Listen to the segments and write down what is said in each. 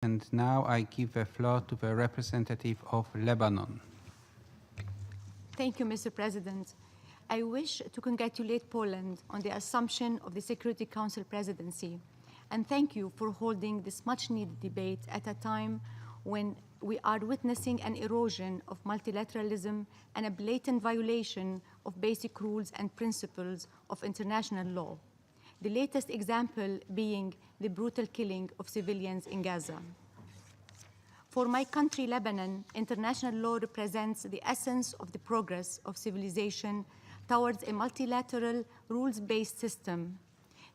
And now I give the floor to the representative of Lebanon. Thank you, Mr. President. I wish to congratulate Poland on the assumption of the Security Council presidency, and thank you for holding this much-needed debate at a time when we are witnessing an erosion of multilateralism and a blatant violation of basic rules and principles of international law. The latest example being the brutal killing of civilians in Gaza. For my country, Lebanon, international law represents the essence of the progress of civilization towards a multilateral, rules-based system.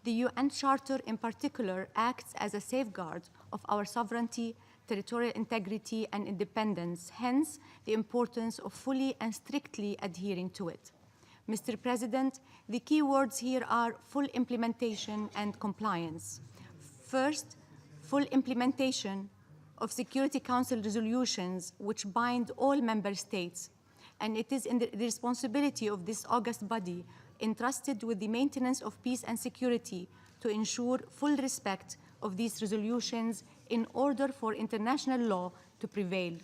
The UN Charter, in particular, acts as a safeguard of our sovereignty, territorial integrity, and independence, hence the importance of fully and strictly adhering to it. Mr. President, the key words here are full implementation and compliance. First, full implementation of Security Council resolutions which bind all member states, and it is in the responsibility of this august body entrusted with the maintenance of peace and security to ensure full respect of these resolutions in order for international law to prevail.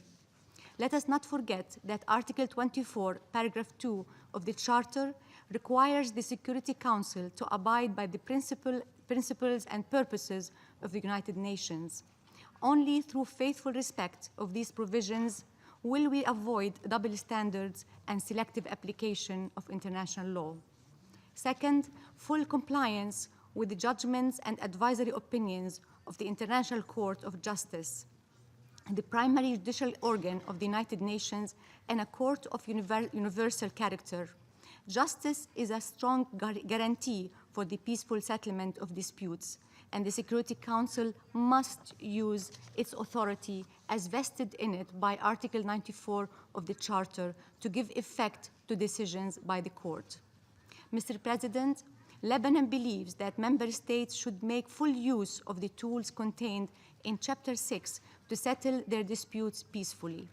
Let us not forget that Article 24, paragraph 2 of the Charter requires the Security Council to abide by the principles and purposes of the United Nations. Only through faithful respect of these provisions will we avoid double standards and selective application of international law. Second, full compliance with the judgments and advisory opinions of the International Court of Justice, the primary judicial organ of the United Nations and a court of universal character. Justice is a strong guarantee for the peaceful settlement of disputes, and the Security Council must use its authority as vested in it by Article 94 of the Charter to give effect to decisions by the court. Mr. President, Lebanon believes that member states should make full use of the tools contained in Chapter 6 to settle their disputes peacefully.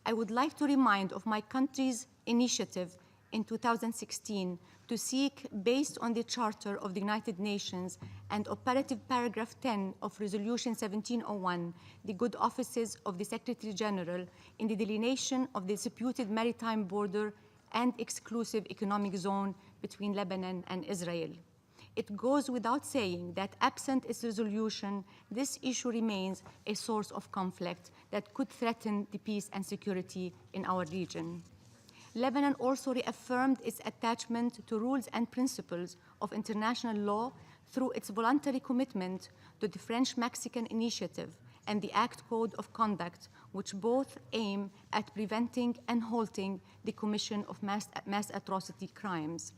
I would like to remind of my country's initiative in 2016 to seek, based on the Charter of the United Nations and operative paragraph 10 of Resolution 1701, the good offices of the Secretary General in the delineation of the disputed maritime border and exclusive economic zone between Lebanon and Israel. It goes without saying that absent its resolution, this issue remains a source of conflict that could threaten the peace and security in our region. Lebanon also reaffirmed its attachment to rules and principles of international law through its voluntary commitment to the French-Mexican Initiative and the Act Code of Conduct, which both aim at preventing and halting the commission of mass atrocity crimes.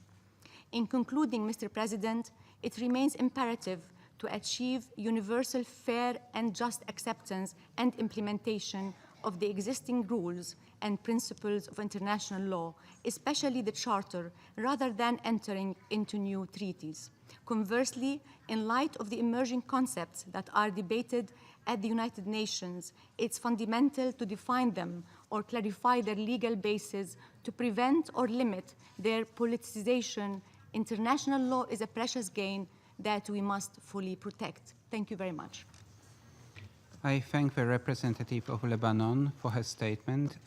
In concluding, Mr. President, it remains imperative to achieve universal, fair, and just acceptance and implementation of the existing rules and principles of international law, especially the Charter, rather than entering into new treaties. Conversely, in light of the emerging concepts that are debated at the United Nations, it's fundamental to define them or clarify their legal basis to prevent or limit their politicization. International law is a precious gain that we must fully protect. Thank you very much. I thank the representative of Lebanon for her statement.